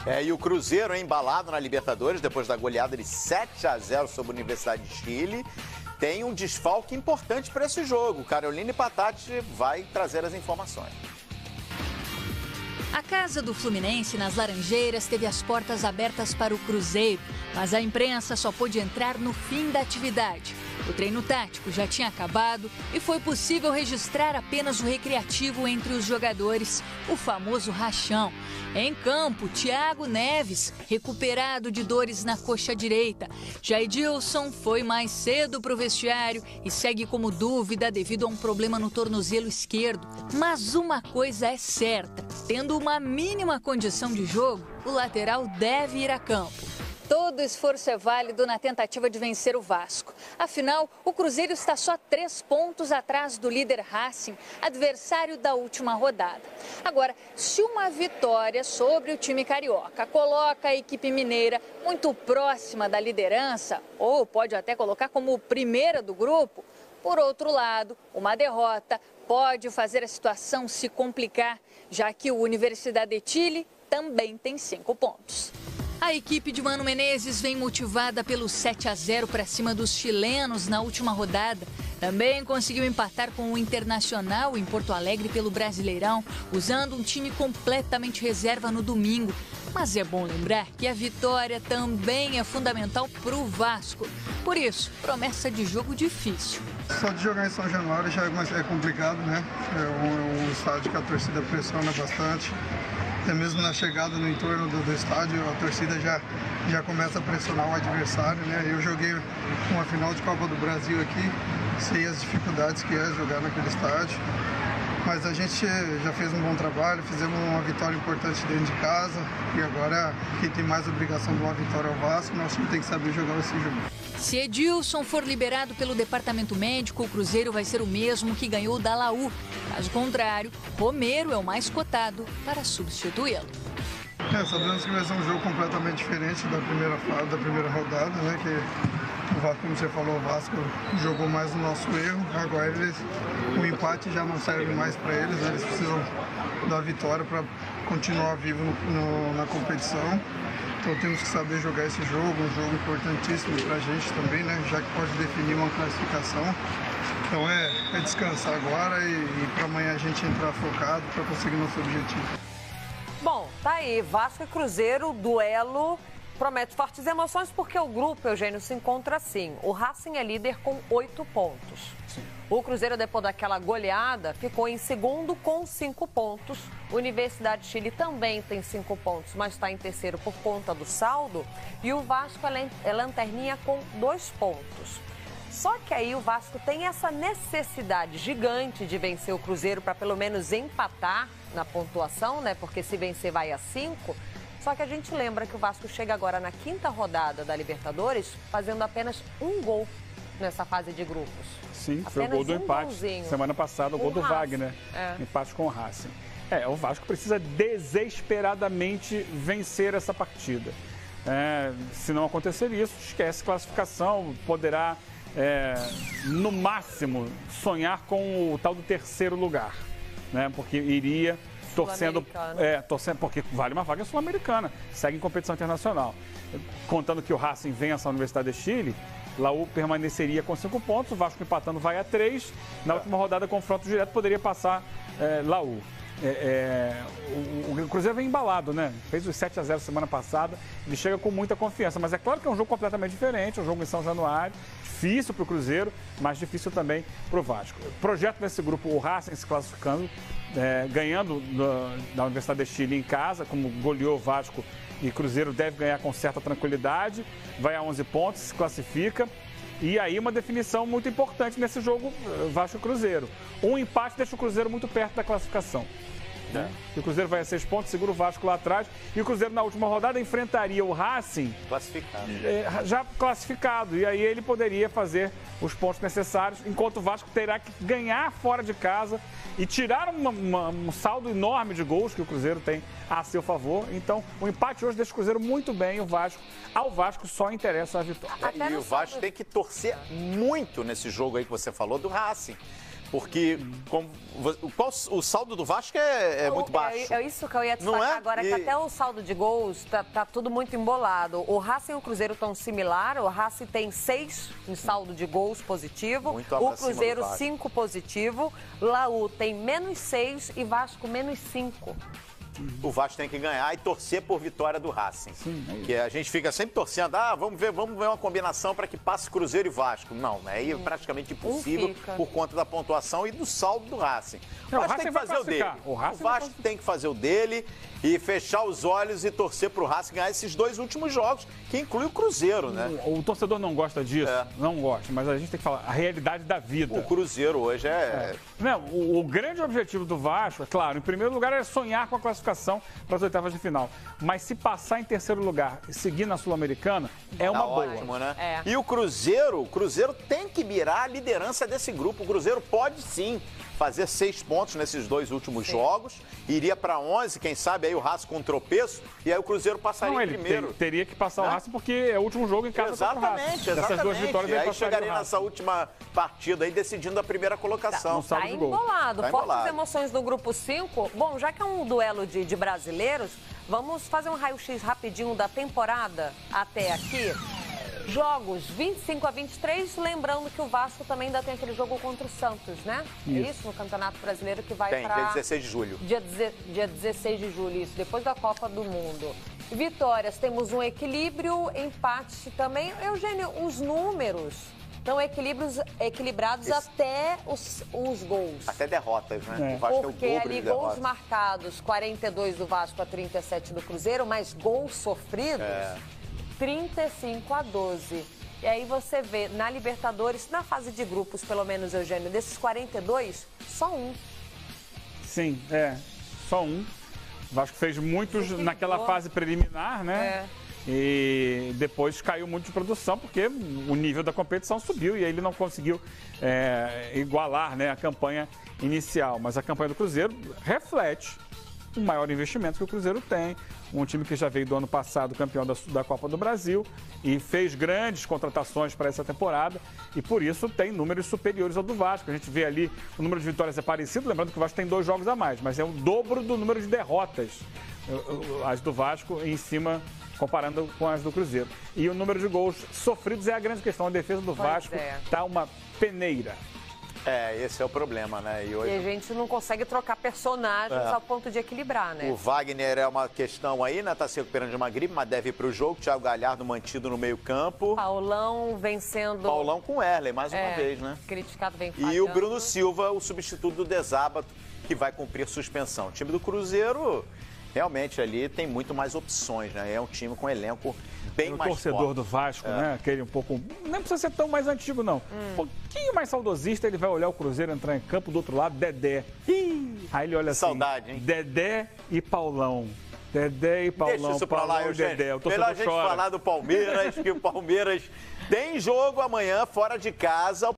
E o Cruzeiro é embalado na Libertadores, depois da goleada de 7-0 sobre a Universidade de Chile. Tem um desfalque importante para esse jogo. Caroline Patati vai trazer as informações. A casa do Fluminense, nas Laranjeiras, teve as portas abertas para o Cruzeiro, mas a imprensa só pôde entrar no fim da atividade. O treino tático já tinha acabado e foi possível registrar apenas o recreativo entre os jogadores, o famoso rachão. Em campo, Thiago Neves, recuperado de dores na coxa direita. Já Edilson foi mais cedo para o vestiário e segue como dúvida devido a um problema no tornozelo esquerdo. Mas uma coisa é certa, tendo uma mínima condição de jogo, o lateral deve ir a campo. Todo esforço é válido na tentativa de vencer o Vasco. Afinal, o Cruzeiro está só 3 pontos atrás do líder Racing, adversário da última rodada. Agora, se uma vitória sobre o time carioca coloca a equipe mineira muito próxima da liderança, ou pode até colocar como primeira do grupo, por outro lado, uma derrota pode fazer a situação se complicar, já que o Universidade de Chile também tem 5 pontos. A equipe de Mano Menezes vem motivada pelo 7-0 para cima dos chilenos na última rodada. Também conseguiu empatar com o Internacional em Porto Alegre pelo Brasileirão, usando um time completamente reserva no domingo. Mas é bom lembrar que a vitória também é fundamental para o Vasco. Por isso, promessa de jogo difícil. Só de jogar em São Januário já é complicado, né? É um estádio que a torcida pressiona bastante. Até mesmo na chegada no entorno do estádio, a torcida já começa a pressionar o adversário, né? Eu joguei uma final de Copa do Brasil aqui, sei as dificuldades que é jogar naquele estádio. Mas a gente já fez um bom trabalho, fizemos uma vitória importante dentro de casa e agora quem tem mais obrigação de uma vitória é o Vasco, nosso time tem que saber jogar esse jogo. Se Edilson for liberado pelo departamento médico, o Cruzeiro vai ser o mesmo que ganhou da Laú. Caso contrário, Romero é o mais cotado para substituí-lo. Sabemos que vai ser um jogo completamente diferente da primeira rodada, né? Que o Vasco, como você falou, o Vasco jogou mais no nosso erro. Agora o empate já não serve mais para eles, né? Eles precisam da vitória para continuar vivo na competição. Então temos que saber jogar esse jogo, um jogo importantíssimo para a gente também, né? Já que pode definir uma classificação. Então é descansar agora e para amanhã a gente entrar focado para conseguir nosso objetivo. Bom, tá aí, Vasco e Cruzeiro, duelo, promete fortes emoções porque o grupo, Eugênio, se encontra assim. O Racing é líder com 8 pontos. Sim. O Cruzeiro, depois daquela goleada, ficou em segundo com 5 pontos. Universidade de Chile também tem 5 pontos, mas está em terceiro por conta do saldo. E o Vasco é lanterninha com 2 pontos. Só que aí o Vasco tem essa necessidade gigante de vencer o Cruzeiro para pelo menos empatar na pontuação, né? Porque se vencer vai a 5. Só que a gente lembra que o Vasco chega agora na 5ª rodada da Libertadores fazendo apenas 1 gol nessa fase de grupos. Sim, foi o gol do empate. Golzinho. Semana passada, o gol do Wagner. Empate com o Racing. O Vasco precisa desesperadamente vencer essa partida. Se não acontecer isso, esquece classificação, poderá, no máximo, sonhar com o tal do terceiro lugar, né? Porque iria torcendo, porque vale uma vaga sul-americana, segue em competição internacional. Contando que o Racing vença a Universidade de Chile, Laú permaneceria com 5 pontos, o Vasco empatando vai a 3. Na última rodada, confronto direto, poderia passar Laú. O Cruzeiro vem embalado, né? Fez os 7-0 semana passada, ele chega com muita confiança, mas é claro que é um jogo completamente diferente, um jogo em São Januário, difícil para o Cruzeiro, mas difícil também para o Vasco. Projeto nesse grupo, o Racing se classificando, ganhando da Universidade de Chile em casa, como goleou o Vasco, e Cruzeiro deve ganhar com certa tranquilidade, vai a 11 pontos, se classifica. E aí uma definição muito importante nesse jogo Vasco e Cruzeiro. Um empate deixa o Cruzeiro muito perto da classificação. O Cruzeiro vai a 6 pontos, segura o Vasco lá atrás. E o Cruzeiro na última rodada enfrentaria o Racing classificado. Já classificado. E aí ele poderia fazer os pontos necessários, enquanto o Vasco terá que ganhar fora de casa e tirar um saldo enorme de gols que o Cruzeiro tem a seu favor. Então, o empate hoje deixa o Cruzeiro muito bem. Ao Vasco só interessa a vitória. E o Vasco tem que torcer muito nesse jogo aí que você falou do Racing. Porque o saldo do Vasco é muito baixo. É isso que eu ia destacar agora, que até o saldo de gols tá tudo muito embolado. O Racing e o Cruzeiro estão similar, o Racing tem 6 em saldo de gols positivo, o Cruzeiro 5 positivo, Laú tem -6 e Vasco -5. O Vasco tem que ganhar e torcer por vitória do Racing. Sim, é isso. Que a gente fica sempre torcendo, vamos ver uma combinação para que passe Cruzeiro e Vasco. Não, aí é praticamente impossível por conta da pontuação e do saldo do Racing. O Vasco tem que fazer o dele. O Vasco tem que fazer o dele e fechar os olhos e torcer para o Racing ganhar esses 2 últimos jogos, que inclui o Cruzeiro, né? O torcedor não gosta disso, não gosta, mas a gente tem que falar a realidade da vida. O Cruzeiro hoje Não, o grande objetivo do Vasco, é claro, em primeiro lugar é sonhar com a classificação para as oitavas de final. Mas se passar em terceiro lugar e seguir na Sul-Americana, é uma boa. Ótimo, né? E o Cruzeiro tem que mirar a liderança desse grupo. O Cruzeiro pode sim fazer 6 pontos nesses 2 últimos jogos, iria para 11, quem sabe aí o Racing com um tropeço, e aí o Cruzeiro passaria em primeiro. Teria que passar o Racing porque é o último jogo em casa. Exatamente. Essas 2 vitórias aí chegaria nessa última partida aí decidindo a primeira colocação. Tá embolado. Fortes emoções no grupo 5. Bom, já que é um duelo de brasileiros, vamos fazer um raio-x rapidinho da temporada até aqui. Jogos 25-23, lembrando que o Vasco também ainda tem aquele jogo contra o Santos, né? Isso. É isso, no Campeonato Brasileiro, que vai para... dia 16 de julho. Dia 16 de julho, isso, depois da Copa do Mundo. Vitórias, temos um equilíbrio, empate também. Eugênio, os números estão equilibrados até os gols. Até derrotas, né? O Vasco porque tem o dobro ali de gols derrotas. marcados, 42 do Vasco a 37 do Cruzeiro, mas gols sofridos... 35-12. E aí você vê, na Libertadores, na fase de grupos, pelo menos, Eugênio, desses 42, só um. Sim, só um. O Vasco fez muitos naquela fase preliminar, né? E depois caiu muito de produção, porque o nível da competição subiu e aí ele não conseguiu igualar, né, a campanha inicial. Mas a campanha do Cruzeiro reflete o maior investimento que o Cruzeiro tem. Um time que já veio do ano passado campeão da Copa do Brasil e fez grandes contratações para essa temporada e por isso tem números superiores ao do Vasco. A gente vê ali o número de vitórias é parecido, lembrando que o Vasco tem 2 jogos a mais, mas é o dobro do número de derrotas, as do Vasco em cima, comparando com as do Cruzeiro. E o número de gols sofridos é a grande questão. A defesa do Vasco está uma peneira. Esse é o problema, né? E a gente não consegue trocar personagens ao ponto de equilibrar, né? O Wagner é uma questão aí, né? Tá se recuperando de uma gripe, mas deve ir pro jogo. Thiago Galhardo mantido no meio-campo. Paulão vencendo. Paulão com Erley, mais uma vez, né? Criticado, vem falhando. E o Bruno Silva, o substituto do Desábato, que vai cumprir suspensão. O time do Cruzeiro, realmente, ali tem muito mais opções, né? É um time com elenco bem mais forte. O torcedor do Vasco, né? Aquele um pouco... Não precisa ser tão mais antigo, não. Um pouquinho mais saudosista, ele vai olhar o Cruzeiro entrar em campo do outro lado, Dedé. Aí ele olha assim... Saudade, hein? Dedé e Paulão. Dedé e Paulão. Deixa isso pra lá, Dedé. O melhor a gente falar do Palmeiras, que o Palmeiras tem jogo amanhã fora de casa.